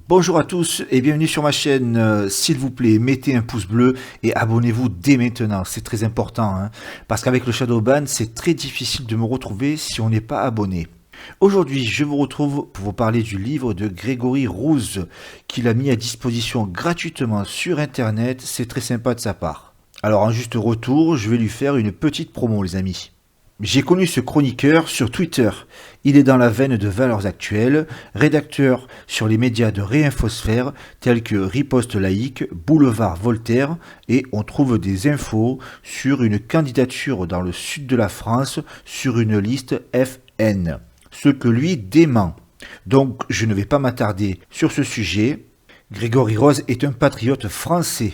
Bonjour à tous et bienvenue sur ma chaîne. S'il vous plaît, mettez un pouce bleu et abonnez-vous dès maintenant. C'est très important, hein, parce qu'avec le Shadowban, c'est très difficile de me retrouver si on n'est pas abonné. Aujourd'hui, je vous retrouve pour vous parler du livre de Grégory Rose qu'il a mis à disposition gratuitement sur Internet. C'est très sympa de sa part. Alors en juste retour, je vais lui faire une petite promo, les amis. J'ai connu ce chroniqueur sur Twitter. Il est dans la veine de Valeurs Actuelles, rédacteur sur les médias de Réinfosphère tels que Riposte Laïque, Boulevard Voltaire, et on trouve des infos sur une candidature dans le sud de la France sur une liste FN, ce que lui dément. Donc je ne vais pas m'attarder sur ce sujet. Grégory Rose est un patriote français.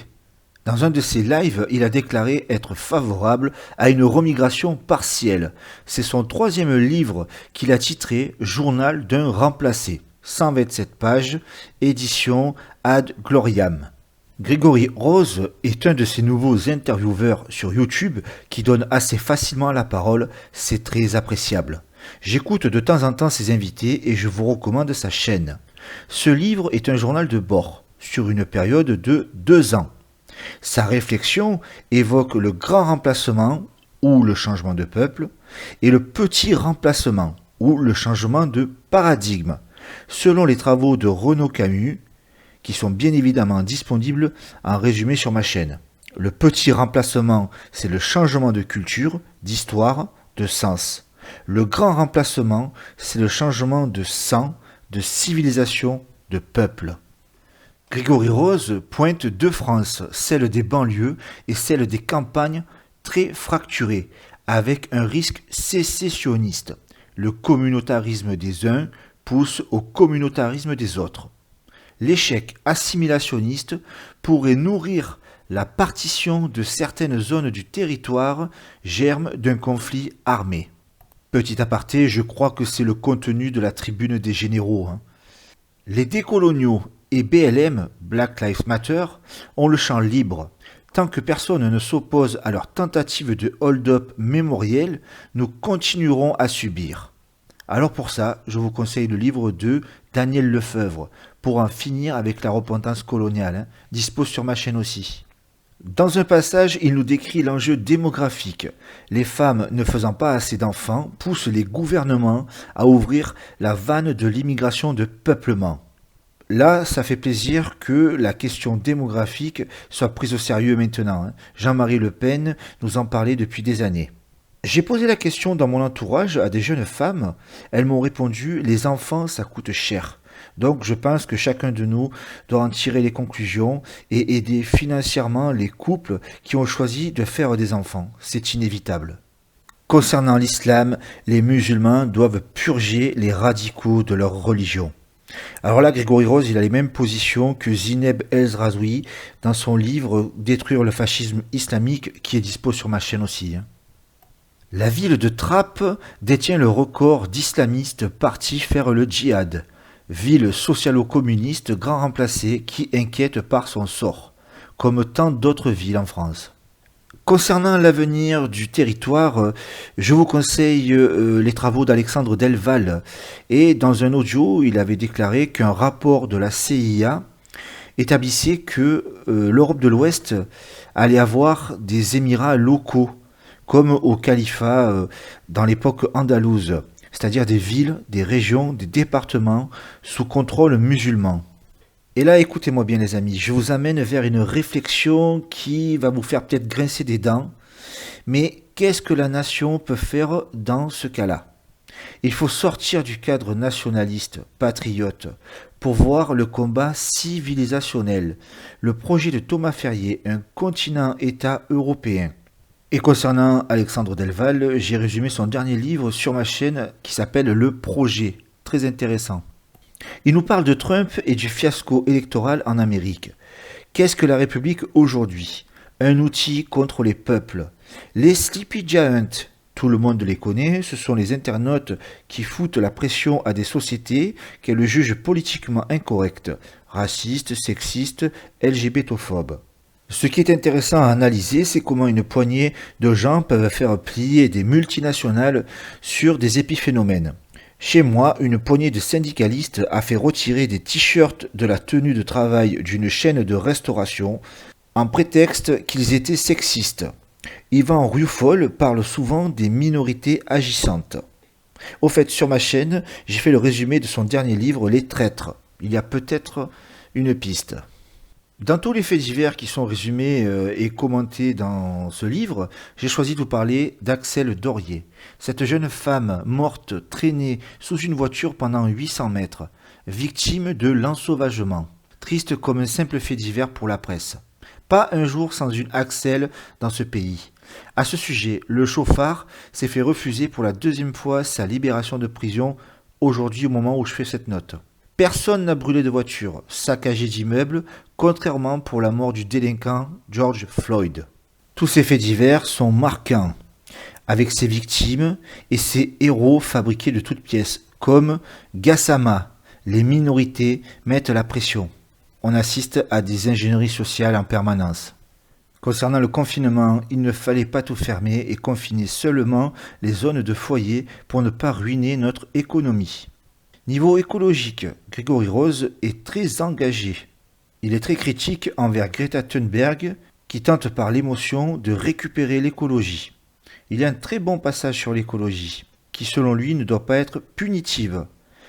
Dans un de ses lives, il a déclaré être favorable à une remigration partielle. C'est son troisième livre qu'il a titré Journal d'un remplacé. 127 pages, édition Ad Gloriam. Grégory Rose est un de ces nouveaux intervieweurs sur YouTube qui donne assez facilement la parole, c'est très appréciable. J'écoute de temps en temps ses invités et je vous recommande sa chaîne. Ce livre est un journal de bord, sur une période de 2 ans. Sa réflexion évoque le grand remplacement ou le changement de peuple et le petit remplacement ou le changement de paradigme, selon les travaux de Renaud Camus, qui sont bien évidemment disponibles en résumé sur ma chaîne. Le petit remplacement, c'est le changement de culture, d'histoire, de sens. Le grand remplacement, c'est le changement de sang, de civilisation, de peuple. Grégory Rose pointe deux France, celle des banlieues et celle des campagnes très fracturées, avec un risque sécessionniste. Le communautarisme des uns pousse au communautarisme des autres. L'échec assimilationniste pourrait nourrir la partition de certaines zones du territoire, germe d'un conflit armé. Petit aparté, je crois que c'est le contenu de la tribune des généraux. Les décoloniaux et BLM, Black Lives Matter, ont le champ libre. Tant que personne ne s'oppose à leur tentative de hold-up mémoriel, nous continuerons à subir. Alors pour ça, je vous conseille le livre de Daniel Lefebvre, pour en finir avec la repentance coloniale, dispo sur ma chaîne aussi. Dans un passage, il nous décrit l'enjeu démographique. Les femmes ne faisant pas assez d'enfants poussent les gouvernements à ouvrir la vanne de l'immigration de peuplement. Là, ça fait plaisir que la question démographique soit prise au sérieux maintenant. Jean-Marie Le Pen nous en parlait depuis des années. J'ai posé la question dans mon entourage à des jeunes femmes. Elles m'ont répondu « les enfants, ça coûte cher ». Donc je pense que chacun de nous doit en tirer les conclusions et aider financièrement les couples qui ont choisi de faire des enfants. C'est inévitable. Concernant l'islam, les musulmans doivent purger les radicaux de leur religion. Alors là, Grégory Rose, il a les mêmes positions que Zineb El-Razoui dans son livre « Détruire le fascisme islamique » qui est dispo sur ma chaîne aussi. La ville de Trappes détient le record d'islamistes partis faire le djihad. Ville socialo-communiste grand remplacée qui inquiète par son sort, comme tant d'autres villes en France. Concernant l'avenir du territoire, je vous conseille les travaux d'Alexandre Delval. Et dans un audio, il avait déclaré qu'un rapport de la CIA établissait que l'Europe de l'Ouest allait avoir des émirats locaux, comme au califat dans l'époque andalouse, c'est-à-dire des villes, des régions, des départements sous contrôle musulman. Et là, écoutez-moi bien les amis, je vous amène vers une réflexion qui va vous faire peut-être grincer des dents, mais qu'est-ce que la nation peut faire dans ce cas-là? Il faut sortir du cadre nationaliste, patriote, pour voir le combat civilisationnel, le projet de Thomas Ferrier, un continent-État européen. Et concernant Alexandre Delval, j'ai résumé son dernier livre sur ma chaîne qui s'appelle Le Projet, très intéressant. Il nous parle de Trump et du fiasco électoral en Amérique. Qu'est-ce que la République aujourd'hui? Un outil contre les peuples. Les Sleepy Giants, tout le monde les connaît, ce sont les internautes qui foutent la pression à des sociétés qu'elles jugent politiquement incorrectes, racistes, sexistes, LGBTophobes. Ce qui est intéressant à analyser, c'est comment une poignée de gens peuvent faire plier des multinationales sur des épiphénomènes. Chez moi, une poignée de syndicalistes a fait retirer des t-shirts de la tenue de travail d'une chaîne de restauration en prétexte qu'ils étaient sexistes. Yvan Rioufol parle souvent des minorités agissantes. Au fait, sur ma chaîne, j'ai fait le résumé de son dernier livre, Les Traîtres. Il y a peut-être une piste. Dans tous les faits divers qui sont résumés et commentés dans ce livre, j'ai choisi de vous parler d'Axelle Dorier. Cette jeune femme morte traînée sous une voiture pendant 800 mètres, victime de l'ensauvagement. Triste comme un simple fait divers pour la presse. Pas un jour sans une Axelle dans ce pays. À ce sujet, le chauffard s'est fait refuser pour la deuxième fois sa libération de prison aujourd'hui au moment où je fais cette note. Personne n'a brûlé de voiture, saccagé d'immeubles, contrairement pour la mort du délinquant George Floyd. Tous ces faits divers sont marquants, avec ses victimes et ses héros fabriqués de toutes pièces, comme Gassama, les minorités mettent la pression. On assiste à des ingénieries sociales en permanence. Concernant le confinement, il ne fallait pas tout fermer et confiner seulement les zones de foyer pour ne pas ruiner notre économie. Niveau écologique, Grégory Rose est très engagé. Il est très critique envers Greta Thunberg qui tente par l'émotion de récupérer l'écologie. Il y a un très bon passage sur l'écologie, qui selon lui ne doit pas être punitive.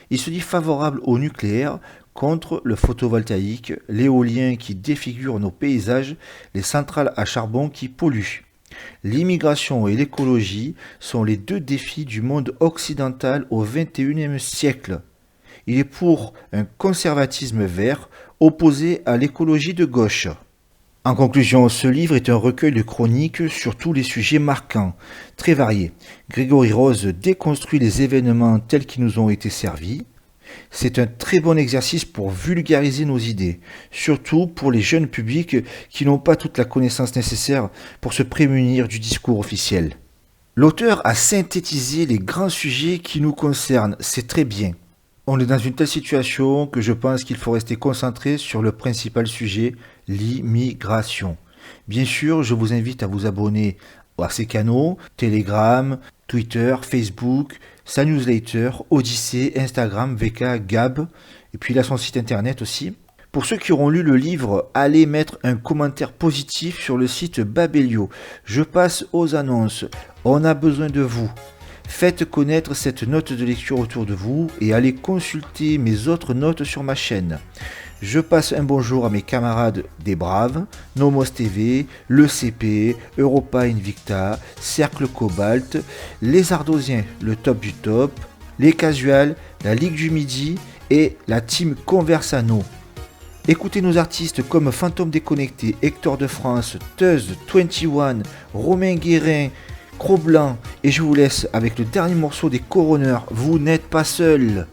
Il se dit favorable au nucléaire contre le photovoltaïque, l'éolien qui défigure nos paysages, les centrales à charbon qui polluent. L'immigration et l'écologie sont les deux défis du monde occidental au XXIe siècle. Il est pour un conservatisme vert opposé à l'écologie de gauche. En conclusion, ce livre est un recueil de chroniques sur tous les sujets marquants, très variés. Grégory Rose déconstruit les événements tels qu'ils nous ont été servis. C'est un très bon exercice pour vulgariser nos idées, surtout pour les jeunes publics qui n'ont pas toute la connaissance nécessaire pour se prémunir du discours officiel. L'auteur a synthétisé les grands sujets qui nous concernent, c'est très bien. On est dans une telle situation que je pense qu'il faut rester concentré sur le principal sujet, l'immigration. Bien sûr, je vous invite à vous abonner à ces canaux, Telegram, Twitter, Facebook, sa newsletter, Odyssée, Instagram, VK, Gab, et puis là son site internet aussi. Pour ceux qui auront lu le livre, allez mettre un commentaire positif sur le site Babelio. Je passe aux annonces. On a besoin de vous. Faites connaître cette note de lecture autour de vous et allez consulter mes autres notes sur ma chaîne. Je passe un bonjour à mes camarades des Braves, Nomos TV, le CP, Europa Invicta, Cercle Cobalt, les Ardosiens, le top du top, les Casuals, la Ligue du Midi et la team Conversano. Écoutez nos artistes comme Fantôme Déconnecté, Hector de France, Teuz, 21, Romain Guérin, Cro-Blanc et je vous laisse avec le dernier morceau des Coroners, Vous n'êtes pas seul.